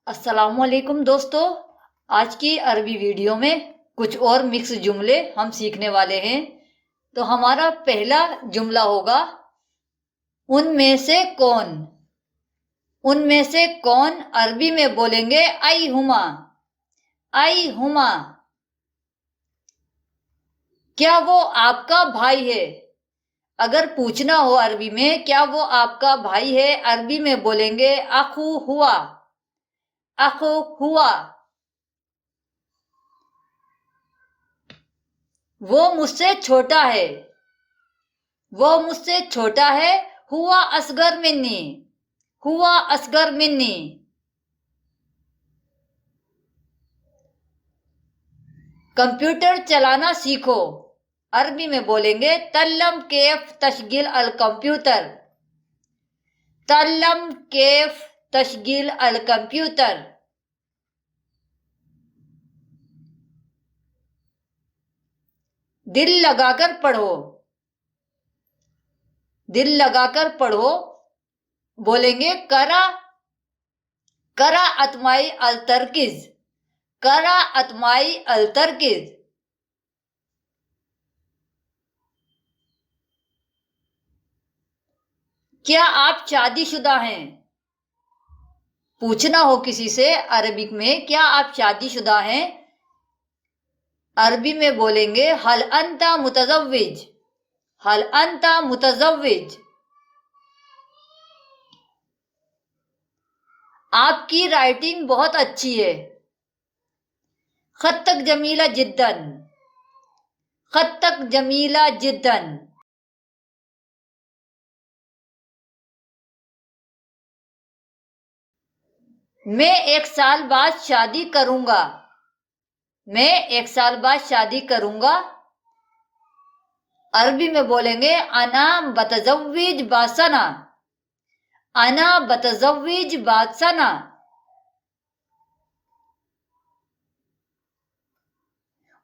अस्सलामुअलैकुम दोस्तों। आज की अरबी वीडियो में कुछ और मिक्स जुमले हम सीखने वाले हैं। तो हमारा पहला जुमला होगा उनमें से कौन। उनमें से कौन अरबी में बोलेंगे आई हुमा। आई हुमा। क्या वो आपका भाई है। अगर पूछना हो अरबी में क्या वो आपका भाई है, अरबी में बोलेंगे अखू हुआ। अखू हुआ। वो मुझसे छोटा है। वो मुझसे छोटा है। हुआ असगर मिन्नी। हुआ असगर मिन्नी। कंप्यूटर चलाना सीखो। अरबी में बोलेंगे तल्लम केफ तशगिल अल कंप्यूटर। तल्लम केफ तशगिल अल कंप्यूटर। दिल लगाकर पढ़ो। दिल लगाकर पढ़ो बोलेंगे करा। करा अतमाई अल तरकिज। करा अतमाई अल तरकिज। क्या आप शादीशुदा हैं। पूछना हो किसी से अरबिक में क्या आप शादीशुदा हैं, अरबी में बोलेंगे हल अंता मुतज़व्विज। हल अंता मुतज़व्विज। आपकी राइटिंग बहुत अच्छी है। खत्तक जमीला जिद्दन। खत्तक जमीला जिद्दन। मैं एक साल बाद शादी करूंगा। मैं एक साल बाद शादी करूंगा, अरबी में बोलेंगे अना बतज़व्विज बासना। अना बतज़व्विज बासना।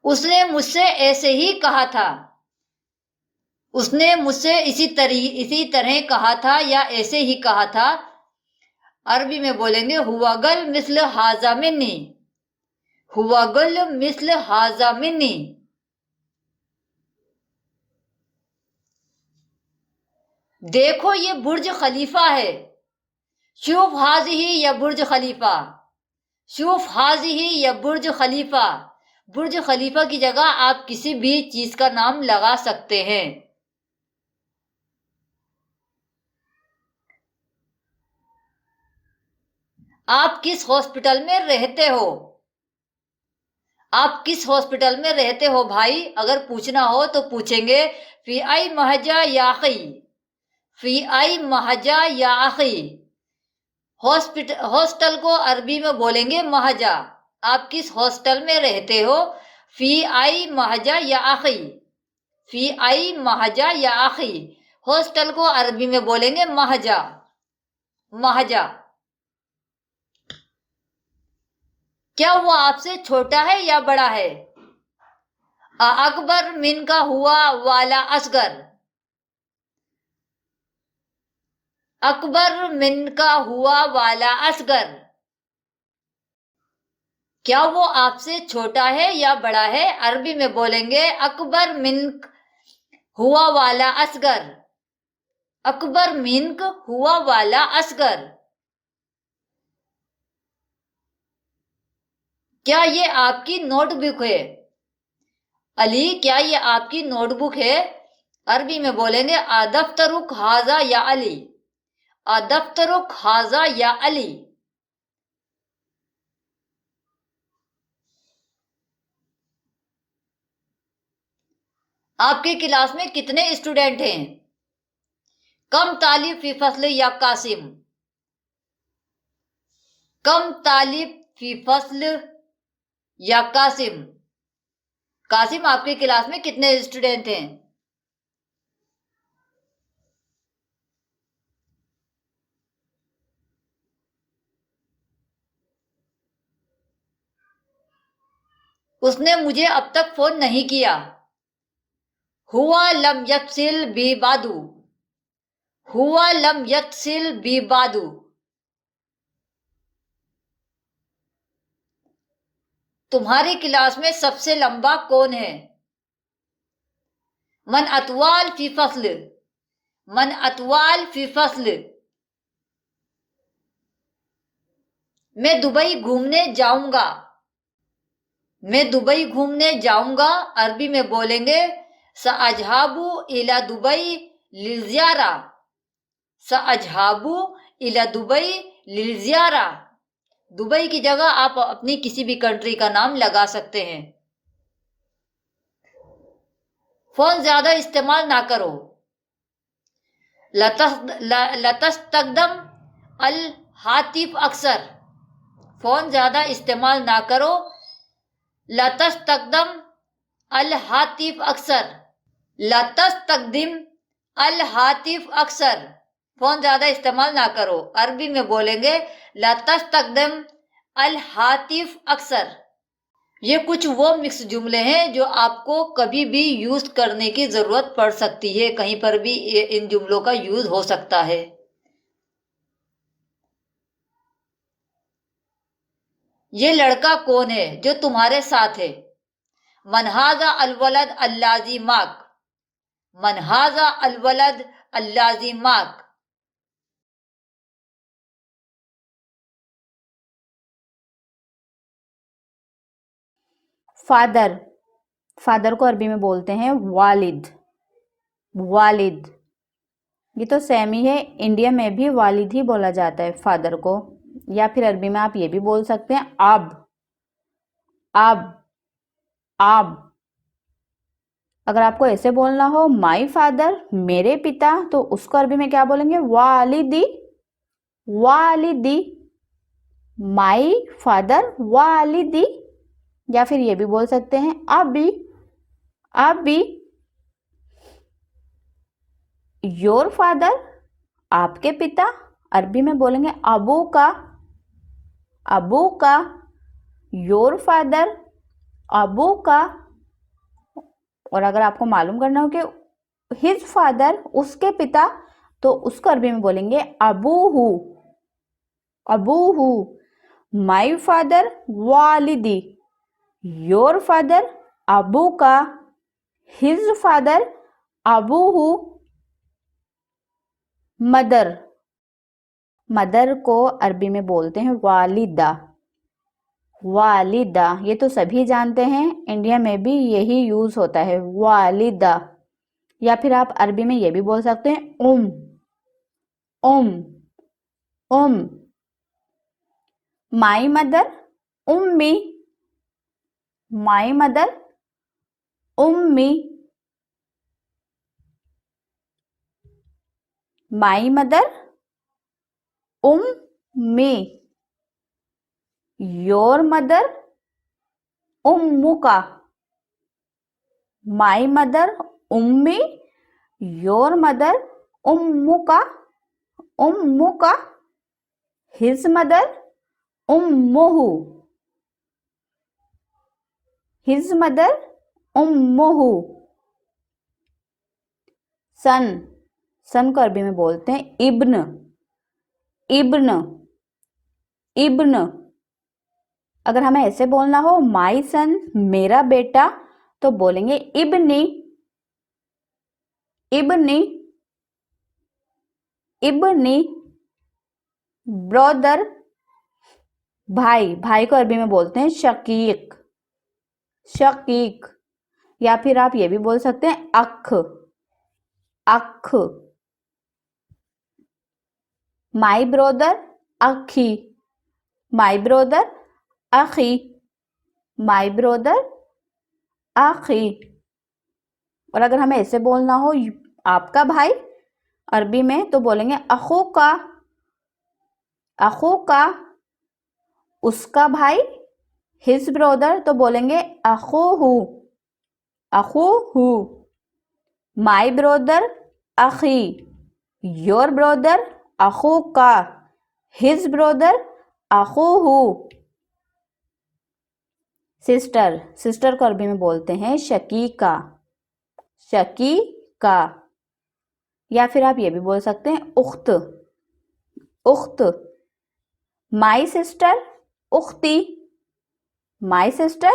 उसने मुझसे ऐसे ही कहा था। उसने मुझसे इसी तरह कहा था या ऐसे ही कहा था, अरबी में बोलेंगे हुआ गल मिस्ल हाजा मिन्नी। हुआ गल मिस्ल हाजा मिन्नी। देखो ये बुर्ज खलीफा है। शूफ हाजिही या बुर्ज खलीफा। शूफ हाजिही या बुर्ज खलीफा। बुर्ज खलीफा की जगह आप किसी भी चीज का नाम लगा सकते हैं। आप किस हॉस्पिटल में रहते हो। आप किस हॉस्पिटल में रहते हो भाई, अगर पूछना हो तो पूछेंगे फी आई महजा याखी। फी आई महजा याखी। हॉस्पिटल हॉस्टल को अरबी में बोलेंगे महजा। आप किस हॉस्टल में रहते हो, फी आई महजा याखी। फी आई महजा याखी। हॉस्टल को अरबी में बोलेंगे महजा। महजा। क्या वो आपसे छोटा है या बड़ा है। अकबर मिन का हुआ वाला असगर। अकबर मिन का हुआ वाला असगर। क्या वो आपसे छोटा है या बड़ा है, अरबी में बोलेंगे अकबर मिन हुआ वाला असगर। अकबर मिन हुआ वाला असगर। क्या ये आपकी नोटबुक है। अली क्या ये आपकी नोटबुक है, अरबी में बोलेंगे अदफ्तरुक हाजा या अली। अदफ्तरुक हाजा या अली। आपके क्लास में कितने स्टूडेंट हैं। कम तालिब फी फसल या कासिम। कम तालिब फी फसल या कासिम। कासिम आपके क्लास में कितने स्टूडेंट हैं। उसने मुझे अब तक फोन नहीं किया। हुआ लम यत्सिल बी बादू। हुआ लम यत्सिल बी बादू। तुम्हारी क्लास में सबसे लंबा कौन है? मन अतवाल फी फसल, मन अतवाल फी फसल। मैं दुबई घूमने जाऊंगा, मैं दुबई घूमने जाऊंगा, अरबी में बोलेंगे सअजहाबु इला दुबई लिलजियारा, सअजहाबु इला दुबई लिलजियारा। दुबई की जगह आप अपनी किसी भी कंट्री का नाम लगा सकते हैं। फोन ज्यादा इस्तेमाल ना करो। लतस्तकदम अल हातिफ अक्सर, फोन ज्यादा इस्तेमाल ना करो। लतस्तकदम अल हातिफ अक्सर, लतस्तकदिम अल हातिफ अक्सर, फोन ज्यादा इस्तेमाल ना करो। अरबी में बोलेंगे लतस्तकदम अल हातिफ अक्सर। ये कुछ वो मिक्स जुमले हैं जो आपको कभी भी यूज करने की जरूरत पड़ सकती है, कहीं पर भी इन जुमलों का यूज हो सकता है। ये लड़का कौन है जो तुम्हारे साथ है? मनहाजा अलवलद अल्लाजी माक, मनहाजा अलवलद अल्लाजी माक। फादर, फादर को अरबी में बोलते हैं वालिद, वालिद। ये तो सेम ही है, इंडिया में भी वालिद ही बोला जाता है फादर को। या फिर अरबी में आप ये भी बोल सकते हैं अब, अब, अब। अगर आपको ऐसे बोलना हो माई फादर, मेरे पिता, तो उसको अरबी में क्या बोलेंगे? वालिदी, वालिदी। माई फादर वालिदी। या फिर ये भी बोल सकते हैं अबी, अबी। योर फादर, आपके पिता, अरबी में बोलेंगे अबू का, अबू का। योर फादर, अबू का। और अगर आपको मालूम करना हो कि हिज फादर, उसके पिता, तो उसको अरबी में बोलेंगे अबूहू, अबूहू। माई फादर वालिदी, योर फादर अबू का, हिज फादर अबूहू। मदर, मदर को अरबी में बोलते हैं वालिदा, वालिदा। ये तो सभी जानते हैं, इंडिया में भी यही यूज होता है, वालिदा। या फिर आप अरबी में ये भी बोल सकते हैं उम, उम, उम। माई मदर उम्मी, माई मदर उम्मी। माई मदर उम्मी। योर मदर उम्मुका, माई मदर उम्मी, योर मदर उम्मुका, उम्मुका। हिज मदर उम्मुहु, हिज मदर उम्मुहु। सन, सन को अरबी में बोलते हैं इब्न, इब्न, इब्न। अगर हमें ऐसे बोलना हो माई सन, मेरा बेटा, तो बोलेंगे इब्नी, इब्नी, इब्नी। ब्रदर, भाई, भाई को अरबी में बोलते हैं शकीक, शकीक। या फिर आप ये भी बोल सकते हैं अख, अख। माई ब्रदर अखी, माई ब्रदर अखी, माई ब्रदर अखी। और अगर हमें ऐसे बोलना हो आपका भाई, अरबी में तो बोलेंगे अखू का, अखू का। उसका भाई हिज ब्रदर, तो बोलेंगे अखूहू, अखूहू। माई ब्रदर अखी, योर ब्रदर अखू का, हिज ब्रदर अखूहू। सिस्टर, सिस्टर को अरबी में बोलते हैं शकीका, शकीका। या फिर आप ये भी बोल सकते हैं उख्त, उख्त। माई सिस्टर उख्ती, माई सिस्टर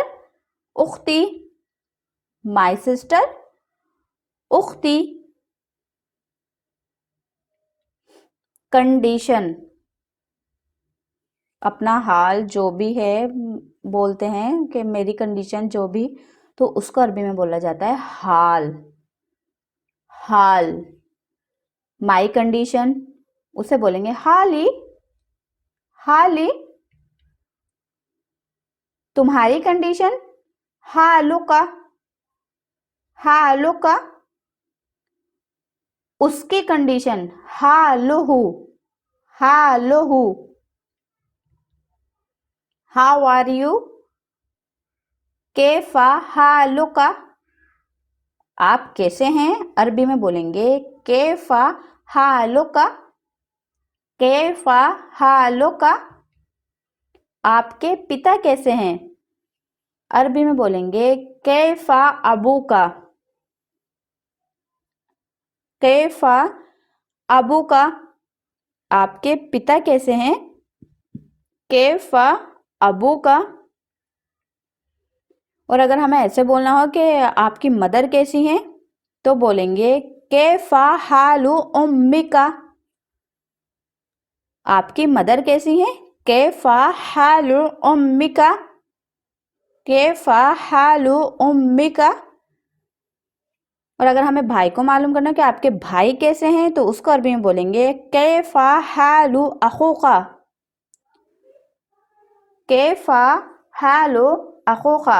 उख्ती, माई सिस्टर उख्ती। कंडीशन, अपना हाल जो भी है बोलते हैं कि मेरी कंडीशन जो भी, तो उसको अरबी में बोला जाता है हाल। हाल, माई कंडीशन उसे बोलेंगे हाली, हाली। तुम्हारी कंडीशन हालुका, हालुका। उसकी कंडीशन हालुहु, हालुहु। हाउ आर यू, कैफा हालुका। आप कैसे हैं, अरबी में बोलेंगे कैफा हालुका, कैफा हालुका। आपके पिता कैसे हैं, अरबी में बोलेंगे कैफा अबू का, कैफा अबू का। आपके पिता कैसे हैं, कैफा अबू का। और अगर हमें ऐसे बोलना हो कि आपकी मदर कैसी हैं, तो बोलेंगे कैफा हालू उम्मिका। आपकी मदर कैसी हैं, कैफा हालू उम्मिका, कैफा हालू उम्मिका। और अगर हमें भाई को मालूम करना कि आपके भाई कैसे हैं, तो उसको अरबी में बोलेंगे कैफा हालू अखूका, कैफा हालू अखूका।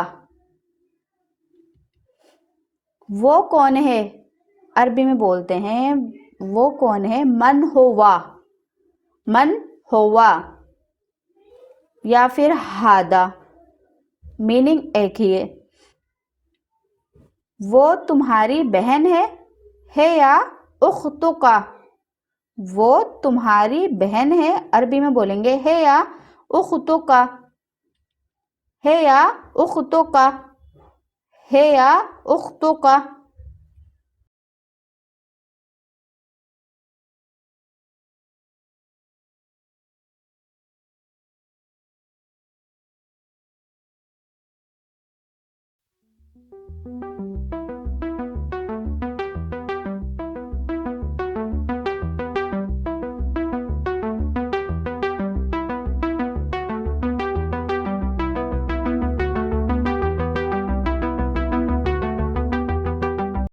वो कौन है, अरबी में बोलते हैं वो कौन है मन होवा, मन होवा। या फिर हादा, मीनिंग एक ही है। वो तुम्हारी बहन है या उख्तुका। वो तुम्हारी बहन है, अरबी में बोलेंगे है या उख्तुका, है या उख्तुका, है या उख्तुका।